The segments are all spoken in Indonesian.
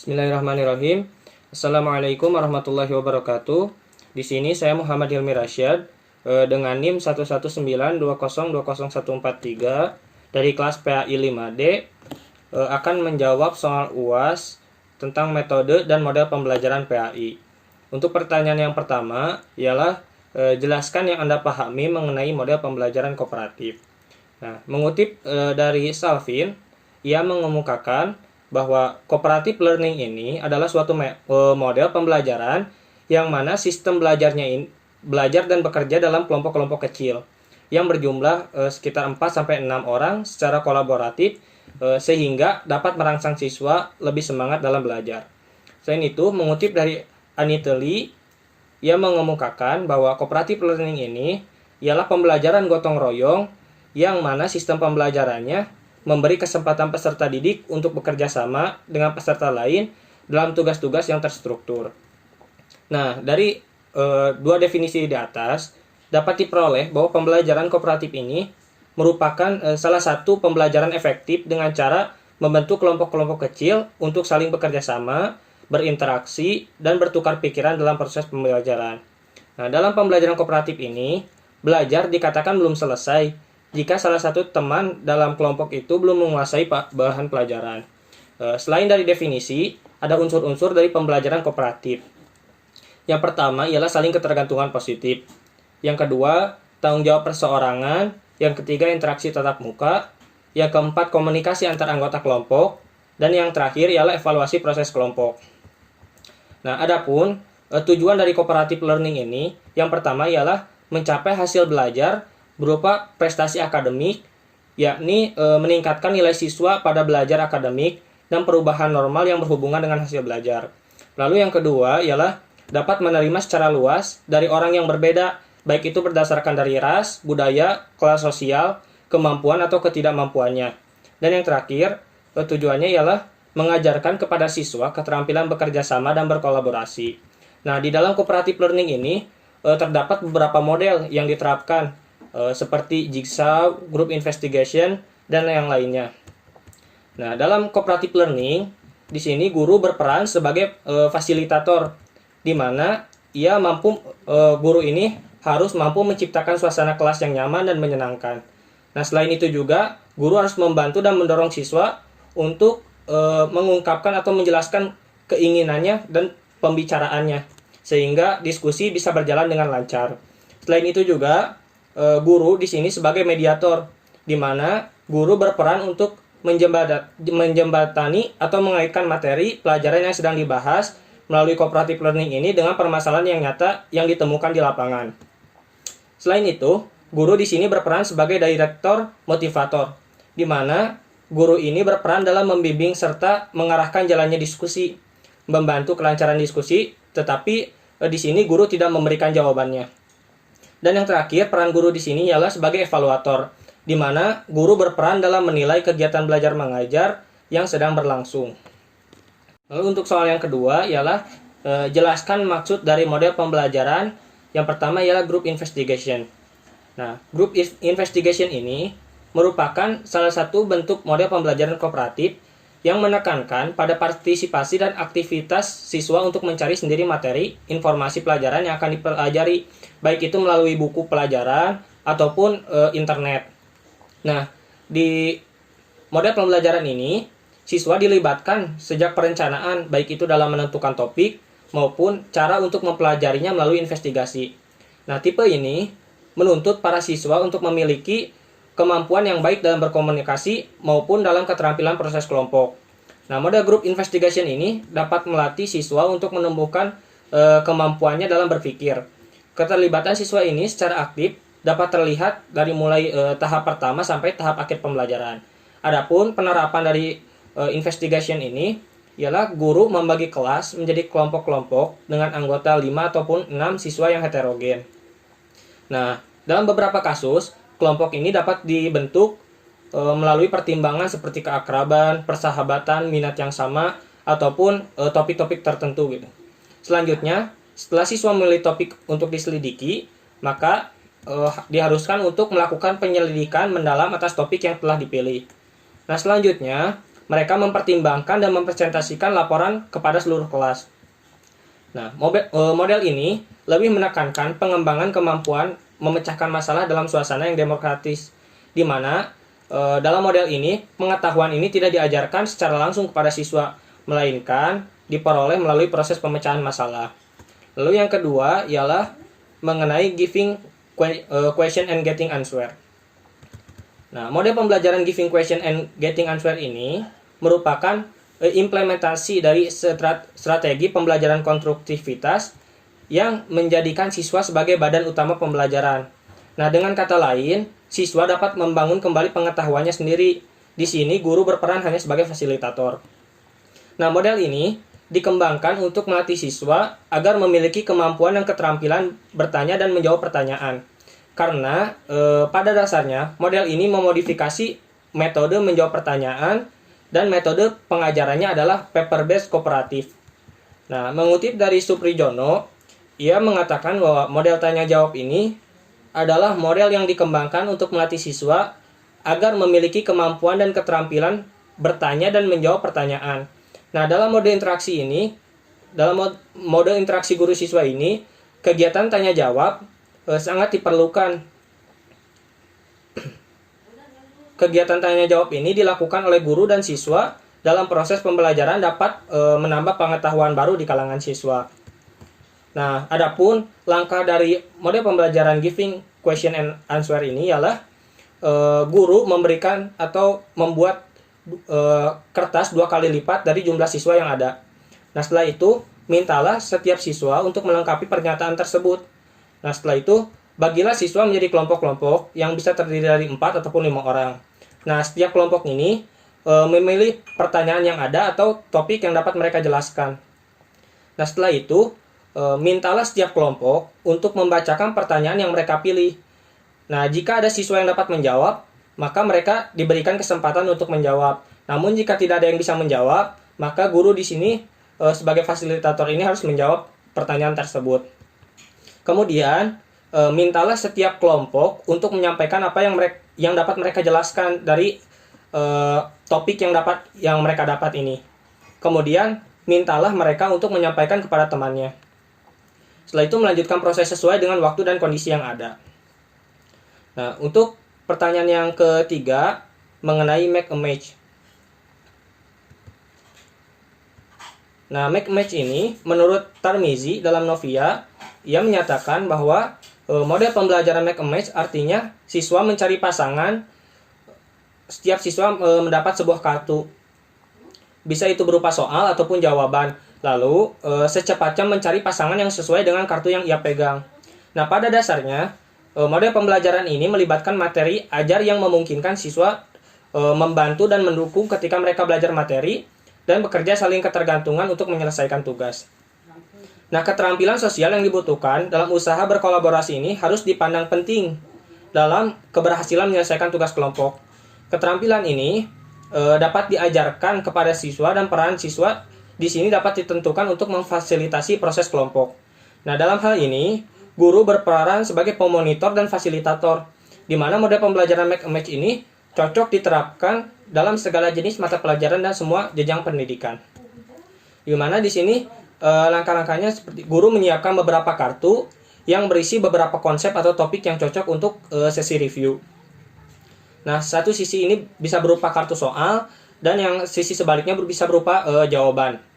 Bismillahirrahmanirrahim. Assalamualaikum warahmatullahi wabarakatuh. Di sini saya Muhammad Hilmi Rasyad dengan NIM 11920201443 dari kelas PAI 5D akan menjawab soal UAS tentang metode dan model pembelajaran PAI. Untuk pertanyaan yang pertama ialah jelaskan yang Anda pahami mengenai model pembelajaran kooperatif. Nah, mengutip dari Salvin, ia mengemukakan bahwa cooperative learning ini adalah suatu model pembelajaran yang mana sistem belajarnya belajar dan bekerja dalam kelompok-kelompok kecil yang berjumlah sekitar 4-6 orang secara kolaboratif sehingga dapat merangsang siswa lebih semangat dalam belajar. Selain itu, mengutip dari Anita Lee, ia mengemukakan bahwa cooperative learning ini ialah pembelajaran gotong royong yang mana sistem pembelajarannya memberi kesempatan peserta didik untuk bekerja sama dengan peserta lain dalam tugas-tugas yang terstruktur. Nah, dari dua definisi di atas, dapat diperoleh bahwa pembelajaran kooperatif ini merupakan salah satu pembelajaran efektif dengan cara membentuk kelompok-kelompok kecil untuk saling bekerja sama, berinteraksi, dan bertukar pikiran dalam proses pembelajaran. Nah, dalam pembelajaran kooperatif ini, belajar dikatakan belum selesai jika salah satu teman dalam kelompok itu belum menguasai bahan pelajaran. Selain dari definisi, ada unsur-unsur dari pembelajaran kooperatif. Yang pertama ialah saling ketergantungan positif. Yang kedua, tanggung jawab perseorangan. Yang ketiga, interaksi tatap muka. Yang keempat, komunikasi antar anggota kelompok. Dan yang terakhir ialah evaluasi proses kelompok. Nah, adapun tujuan dari cooperative learning ini, yang pertama ialah mencapai hasil belajar berupa prestasi akademik, yakni meningkatkan nilai siswa pada belajar akademik dan perubahan normal yang berhubungan dengan hasil belajar. Lalu yang kedua ialah dapat menerima secara luas dari orang yang berbeda, baik itu berdasarkan dari ras, budaya, kelas sosial, kemampuan atau ketidakmampuannya. Dan yang terakhir, tujuannya ialah mengajarkan kepada siswa keterampilan bekerja sama dan berkolaborasi. Nah, di dalam cooperative learning ini terdapat beberapa model yang diterapkan, seperti jigsaw, group investigation, dan yang lainnya. Nah, dalam cooperative learning, di sini guru berperan sebagai fasilitator, di mana guru ini harus mampu menciptakan suasana kelas yang nyaman dan menyenangkan. Nah, selain itu juga, guru harus membantu dan mendorong siswa untuk mengungkapkan atau menjelaskan keinginannya dan pembicaraannya, sehingga diskusi bisa berjalan dengan lancar. Selain itu juga, guru di sini sebagai mediator, di mana guru berperan untuk menjembatani atau mengaitkan materi pelajaran yang sedang dibahas melalui cooperative learning ini dengan permasalahan yang nyata yang ditemukan di lapangan. Selain itu, guru di sini berperan sebagai director motivator, di mana guru ini berperan dalam membimbing serta mengarahkan jalannya diskusi, membantu kelancaran diskusi, tetapi di sini guru tidak memberikan jawabannya. Dan yang terakhir, peran guru di sini ialah sebagai evaluator, di mana guru berperan dalam menilai kegiatan belajar mengajar yang sedang berlangsung. Lalu untuk soal yang kedua ialah jelaskan maksud dari model pembelajaran. Yang pertama ialah group investigation. Nah, group investigation ini merupakan salah satu bentuk model pembelajaran kooperatif yang menekankan pada partisipasi dan aktivitas siswa untuk mencari sendiri materi, informasi pelajaran yang akan dipelajari, baik itu melalui buku pelajaran ataupun internet. Nah, di model pembelajaran ini, siswa dilibatkan sejak perencanaan, baik itu dalam menentukan topik maupun cara untuk mempelajarinya melalui investigasi. Nah, tipe ini menuntut para siswa untuk memiliki kemampuan yang baik dalam berkomunikasi maupun dalam keterampilan proses kelompok. Nah, model group investigation ini dapat melatih siswa untuk menumbuhkan kemampuannya dalam berpikir. Keterlibatan siswa ini secara aktif dapat terlihat dari mulai tahap pertama sampai tahap akhir pembelajaran. Adapun penerapan dari investigation ini ialah guru membagi kelas menjadi kelompok-kelompok dengan anggota 5 ataupun 6 siswa yang heterogen. Nah, dalam beberapa kasus, kelompok ini dapat dibentuk melalui pertimbangan seperti keakraban, persahabatan, minat yang sama, ataupun topik-topik tertentu gitu. Selanjutnya, setelah siswa memilih topik untuk diselidiki, maka diharuskan untuk melakukan penyelidikan mendalam atas topik yang telah dipilih. Nah, selanjutnya, mereka mempertimbangkan dan mempresentasikan laporan kepada seluruh kelas. Nah, model ini lebih menekankan pengembangan kemampuan memecahkan masalah dalam suasana yang demokratis, di mana dalam model ini pengetahuan ini tidak diajarkan secara langsung kepada siswa, melainkan diperoleh melalui proses pemecahan masalah. Lalu yang kedua ialah mengenai giving question and getting answer. Nah, model pembelajaran giving question and getting answer ini merupakan implementasi dari strategi pembelajaran konstruktivitas yang menjadikan siswa sebagai badan utama pembelajaran. Nah, dengan kata lain, siswa dapat membangun kembali pengetahuannya sendiri. Di sini, guru berperan hanya sebagai fasilitator. Nah, model ini dikembangkan untuk melatih siswa agar memiliki kemampuan dan keterampilan bertanya dan menjawab pertanyaan. Karena pada dasarnya model ini memodifikasi metode menjawab pertanyaan dan metode pengajarannya adalah paper-based kooperatif. Nah, mengutip dari Suprijono, ia mengatakan bahwa model tanya-jawab ini adalah model yang dikembangkan untuk melatih siswa agar memiliki kemampuan dan keterampilan bertanya dan menjawab pertanyaan. Nah, dalam mode interaksi ini, dalam mode interaksi guru siswa ini, kegiatan tanya-jawab sangat diperlukan. Kegiatan tanya-jawab ini dilakukan oleh guru dan siswa dalam proses pembelajaran dapat menambah pengetahuan baru di kalangan siswa. Nah, adapun langkah dari model pembelajaran giving question and answer ini ialah guru memberikan atau membuat kertas 2 kali lipat dari jumlah siswa yang ada. Nah, setelah itu mintalah setiap siswa untuk melengkapi pernyataan tersebut. Nah, setelah itu bagilah siswa menjadi kelompok-kelompok yang bisa terdiri dari 4 ataupun 5 orang. Nah, setiap kelompok ini memilih pertanyaan yang ada atau topik yang dapat mereka jelaskan. Nah, setelah itu mintalah setiap kelompok untuk membacakan pertanyaan yang mereka pilih. Nah, jika ada siswa yang dapat menjawab, maka mereka diberikan kesempatan untuk menjawab. Namun jika tidak ada yang bisa menjawab, maka guru di sini sebagai fasilitator ini harus menjawab pertanyaan tersebut. Kemudian mintalah setiap kelompok untuk menyampaikan apa yang dapat mereka jelaskan dari topik yang mereka dapat ini. Kemudian mintalah mereka untuk menyampaikan kepada temannya. Setelah itu melanjutkan proses sesuai dengan waktu dan kondisi yang ada. Nah, untuk pertanyaan yang ketiga mengenai make a match. Nah, make a match ini menurut Tarmizi dalam Novia, ia menyatakan bahwa model pembelajaran make a match artinya siswa mencari pasangan, setiap siswa mendapat sebuah kartu. Bisa itu berupa soal ataupun jawaban. Lalu secepatnya mencari pasangan yang sesuai dengan kartu yang ia pegang. Nah, pada dasarnya model pembelajaran ini melibatkan materi ajar yang memungkinkan siswa membantu dan mendukung ketika mereka belajar materi dan bekerja saling ketergantungan untuk menyelesaikan tugas. Nah, keterampilan sosial yang dibutuhkan dalam usaha berkolaborasi ini harus dipandang penting dalam keberhasilan menyelesaikan tugas kelompok. Keterampilan ini dapat diajarkan kepada siswa dan peran siswa di sini dapat ditentukan untuk memfasilitasi proses kelompok. Nah, dalam hal ini, guru berperan sebagai pemonitor dan fasilitator, di mana model pembelajaran make a match ini cocok diterapkan dalam segala jenis mata pelajaran dan semua jenjang pendidikan. Di mana di sini langkah-langkahnya seperti guru menyiapkan beberapa kartu yang berisi beberapa konsep atau topik yang cocok untuk sesi review. Nah, satu sisi ini bisa berupa kartu soal dan yang sisi sebaliknya bisa berupa jawaban.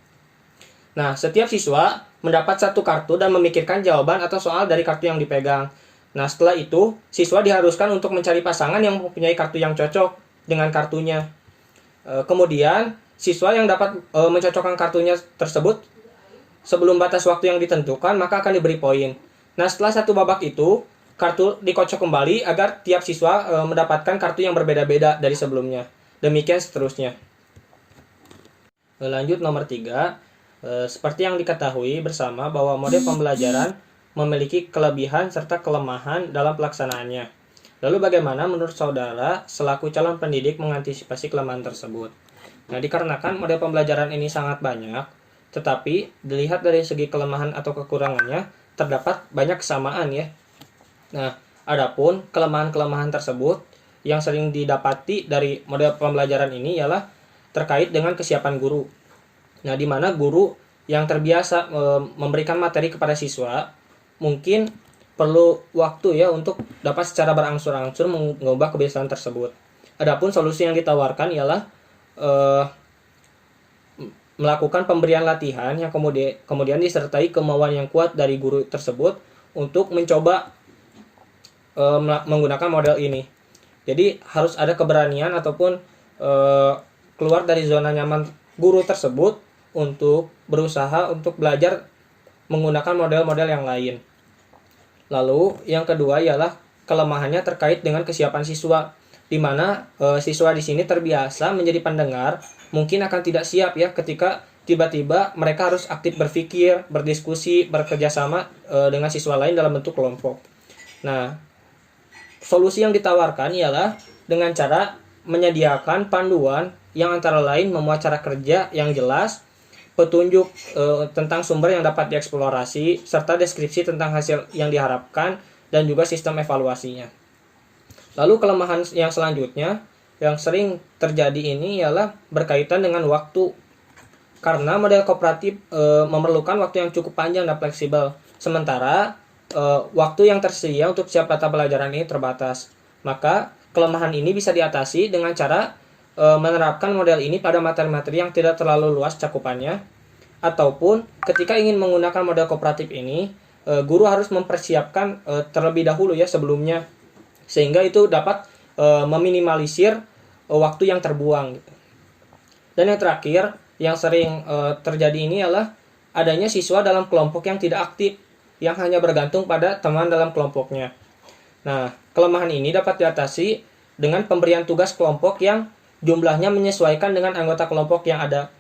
Nah, setiap siswa mendapat satu kartu dan memikirkan jawaban atau soal dari kartu yang dipegang. Nah, setelah itu, siswa diharuskan untuk mencari pasangan yang mempunyai kartu yang cocok dengan kartunya. Kemudian, siswa yang dapat mencocokkan kartunya tersebut sebelum batas waktu yang ditentukan, maka akan diberi poin. Nah, setelah satu babak itu, kartu dikocok kembali agar tiap siswa mendapatkan kartu yang berbeda-beda dari sebelumnya. Demikian seterusnya. Lanjut nomor 3. Seperti yang diketahui bersama bahwa model pembelajaran memiliki kelebihan serta kelemahan dalam pelaksanaannya. Lalu bagaimana menurut saudara selaku calon pendidik mengantisipasi kelemahan tersebut? Nah, dikarenakan model pembelajaran ini sangat banyak, tetapi dilihat dari segi kelemahan atau kekurangannya, terdapat banyak kesamaan ya. Nah, adapun kelemahan-kelemahan tersebut yang sering didapati dari model pembelajaran ini ialah terkait dengan kesiapan guru. Nah, di mana guru yang terbiasa memberikan materi kepada siswa mungkin perlu waktu ya untuk dapat secara berangsur-angsur mengubah kebiasaan tersebut. Adapun solusi yang ditawarkan ialah melakukan pemberian latihan yang kemudian disertai kemauan yang kuat dari guru tersebut untuk mencoba menggunakan model ini. Jadi harus ada keberanian ataupun keluar dari zona nyaman guru tersebut untuk berusaha untuk belajar menggunakan model-model yang lain. Lalu yang kedua ialah kelemahannya terkait dengan kesiapan siswa, di mana siswa di sini terbiasa menjadi pendengar, mungkin akan tidak siap ya ketika tiba-tiba mereka harus aktif berpikir, berdiskusi, bekerja sama dengan siswa lain dalam bentuk kelompok. Nah, solusi yang ditawarkan ialah dengan cara menyediakan panduan yang antara lain memuat cara kerja yang jelas, petunjuk tentang sumber yang dapat dieksplorasi, serta deskripsi tentang hasil yang diharapkan, dan juga sistem evaluasinya. Lalu kelemahan yang selanjutnya yang sering terjadi ini ialah berkaitan dengan waktu. Karena model kooperatif memerlukan waktu yang cukup panjang dan fleksibel, sementara waktu yang tersedia untuk setiap mata pelajaran ini terbatas. Maka kelemahan ini bisa diatasi dengan cara menerapkan model ini pada materi-materi yang tidak terlalu luas cakupannya, ataupun ketika ingin menggunakan model kooperatif ini, guru harus mempersiapkan terlebih dahulu ya sebelumnya, sehingga itu dapat meminimalisir waktu yang terbuang. Dan yang terakhir, yang sering terjadi ini adalah adanya siswa dalam kelompok yang tidak aktif, yang hanya bergantung pada teman dalam kelompoknya. Nah, kelemahan ini dapat diatasi dengan pemberian tugas kelompok yang jumlahnya menyesuaikan dengan anggota kelompok yang ada,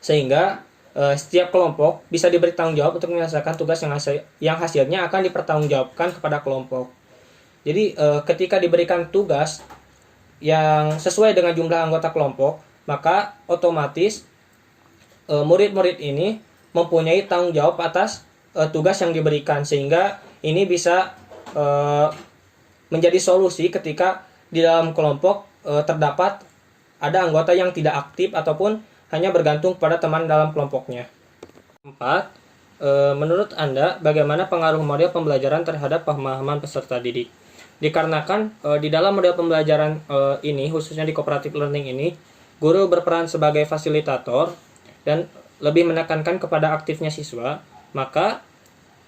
sehingga setiap kelompok bisa diberi tanggung jawab untuk menyelesaikan tugas yang hasilnya akan dipertanggungjawabkan kepada kelompok. Jadi ketika diberikan tugas yang sesuai dengan jumlah anggota kelompok, maka otomatis murid-murid ini mempunyai tanggung jawab atas tugas yang diberikan, sehingga ini bisa menjadi solusi ketika di dalam kelompok terdapat ada anggota yang tidak aktif ataupun hanya bergantung pada teman dalam kelompoknya. 4. Menurut Anda, bagaimana pengaruh model pembelajaran terhadap pemahaman peserta didik? Dikarenakan di dalam model pembelajaran ini, khususnya di cooperative learning ini, guru berperan sebagai fasilitator dan lebih menekankan kepada aktifnya siswa, maka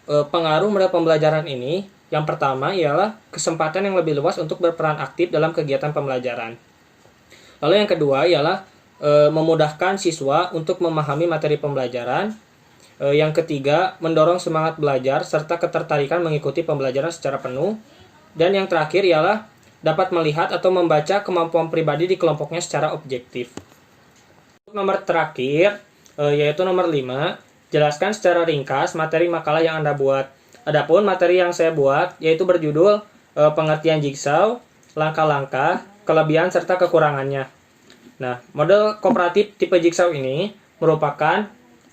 pengaruh model pembelajaran ini yang pertama ialah kesempatan yang lebih luas untuk berperan aktif dalam kegiatan pembelajaran. Lalu yang kedua ialah memudahkan siswa untuk memahami materi pembelajaran. Yang ketiga, mendorong semangat belajar serta ketertarikan mengikuti pembelajaran secara penuh. Dan yang terakhir ialah dapat melihat atau membaca kemampuan pribadi di kelompoknya secara objektif. Nomor terakhir, yaitu nomor 5, jelaskan secara ringkas materi makalah yang Anda buat. Adapun materi yang saya buat yaitu berjudul pengertian jigsaw, langkah-langkah, kelebihan serta kekurangannya. Nah, model kooperatif tipe jigsaw ini merupakan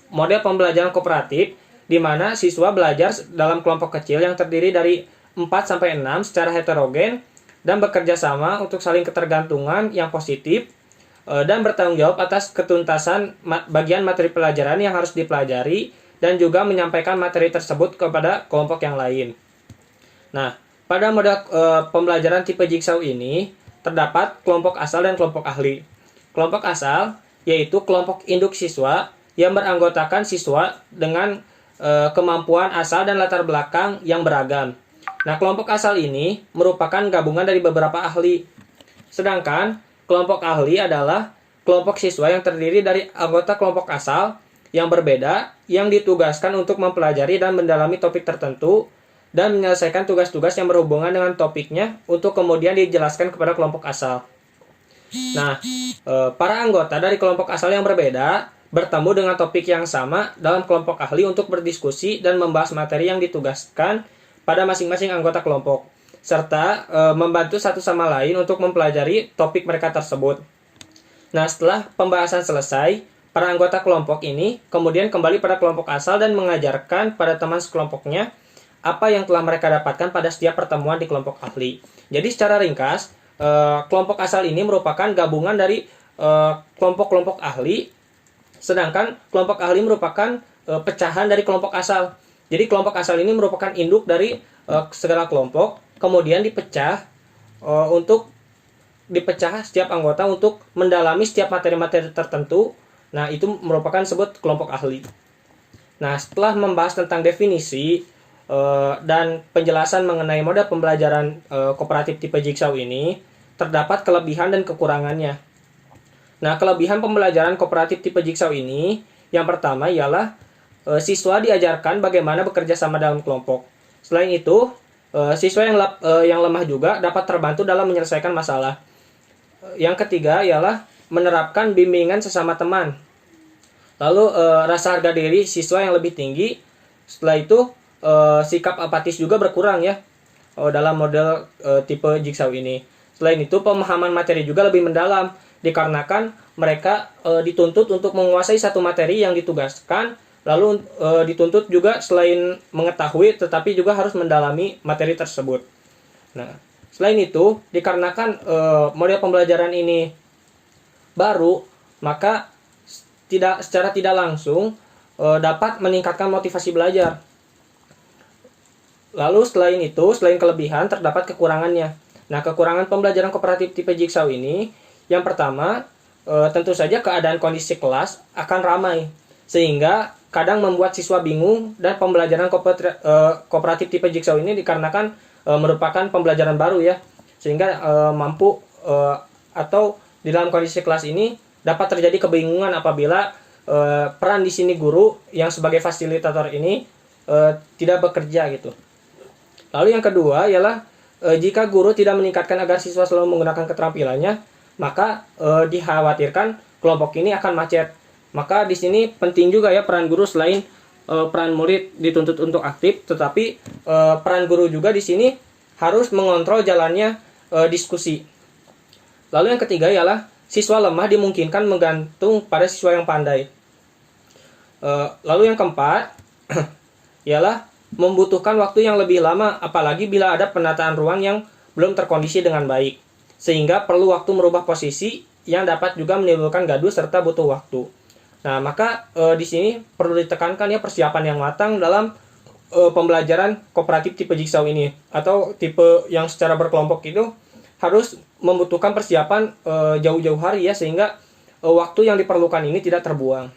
model pembelajaran kooperatif di mana siswa belajar dalam kelompok kecil yang terdiri dari 4-6 secara heterogen dan bekerja sama untuk saling ketergantungan yang positif dan bertanggung jawab atas ketuntasan bagian materi pelajaran yang harus dipelajari dan juga menyampaikan materi tersebut kepada kelompok yang lain. Nah, pada model pembelajaran tipe jigsaw ini terdapat kelompok asal dan kelompok ahli. Kelompok asal yaitu kelompok induk siswa yang beranggotakan siswa dengan kemampuan asal dan latar belakang yang beragam. Nah, kelompok asal ini merupakan gabungan dari beberapa ahli. Sedangkan kelompok ahli adalah kelompok siswa yang terdiri dari anggota kelompok asal yang berbeda yang ditugaskan untuk mempelajari dan mendalami topik tertentu dan menyelesaikan tugas-tugas yang berhubungan dengan topiknya untuk kemudian dijelaskan kepada kelompok asal. Nah, para anggota dari kelompok asal yang berbeda bertemu dengan topik yang sama dalam kelompok ahli untuk berdiskusi dan membahas materi yang ditugaskan pada masing-masing anggota kelompok, serta membantu satu sama lain untuk mempelajari topik mereka tersebut. Nah, setelah pembahasan selesai, para anggota kelompok ini kemudian kembali pada kelompok asal dan mengajarkan pada teman sekelompoknya apa yang telah mereka dapatkan pada setiap pertemuan di kelompok ahli. Jadi secara ringkas, kelompok asal ini merupakan gabungan dari kelompok-kelompok ahli, sedangkan kelompok ahli merupakan pecahan dari kelompok asal. Jadi kelompok asal ini merupakan induk dari segala kelompok, kemudian untuk dipecah setiap anggota untuk mendalami setiap materi-materi tertentu. Nah, itu merupakan disebut kelompok ahli. Nah, setelah membahas tentang definisi dan penjelasan mengenai model pembelajaran kooperatif tipe Jigsaw ini, terdapat kelebihan dan kekurangannya. Nah, kelebihan pembelajaran kooperatif tipe Jigsaw ini, yang pertama ialah siswa diajarkan bagaimana bekerja sama dalam kelompok. Selain itu, siswa yang lemah juga dapat terbantu dalam menyelesaikan masalah. Yang ketiga ialah menerapkan bimbingan sesama teman. Lalu rasa harga diri siswa yang lebih tinggi. Setelah itu sikap apatis juga berkurang ya dalam model tipe Jigsaw ini. Selain itu pemahaman materi juga lebih mendalam dikarenakan mereka dituntut untuk menguasai satu materi yang ditugaskan. Lalu dituntut juga selain mengetahui tetapi juga harus mendalami materi tersebut. Nah, selain itu dikarenakan model pembelajaran ini baru, maka secara tidak langsung dapat meningkatkan motivasi belajar. Lalu selain kelebihan terdapat kekurangannya. Nah, kekurangan pembelajaran kooperatif tipe Jigsaw ini, yang pertama tentu saja keadaan kondisi kelas akan ramai sehingga kadang membuat siswa bingung, dan pembelajaran kooperatif tipe Jigsaw ini dikarenakan merupakan pembelajaran baru ya, sehingga atau di dalam kondisi kelas ini dapat terjadi kebingungan apabila peran di sini guru yang sebagai fasilitator ini tidak bekerja gitu. Lalu yang kedua ialah jika guru tidak meningkatkan agar siswa selalu menggunakan keterampilannya, maka dikhawatirkan kelompok ini akan macet. Maka di sini penting juga ya peran guru, selain peran murid dituntut untuk aktif, tetapi peran guru juga di sini harus mengontrol jalannya diskusi. Lalu yang ketiga ialah siswa lemah dimungkinkan menggantung pada siswa yang pandai. Lalu yang keempat ialah membutuhkan waktu yang lebih lama, apalagi bila ada penataan ruang yang belum terkondisi dengan baik, sehingga perlu waktu merubah posisi yang dapat juga menimbulkan gaduh serta butuh waktu. Nah, maka di sini perlu ditekankan ya persiapan yang matang dalam pembelajaran kooperatif tipe Jigsaw ini, atau tipe yang secara berkelompok itu harus membutuhkan persiapan jauh-jauh hari ya, sehingga waktu yang diperlukan ini tidak terbuang.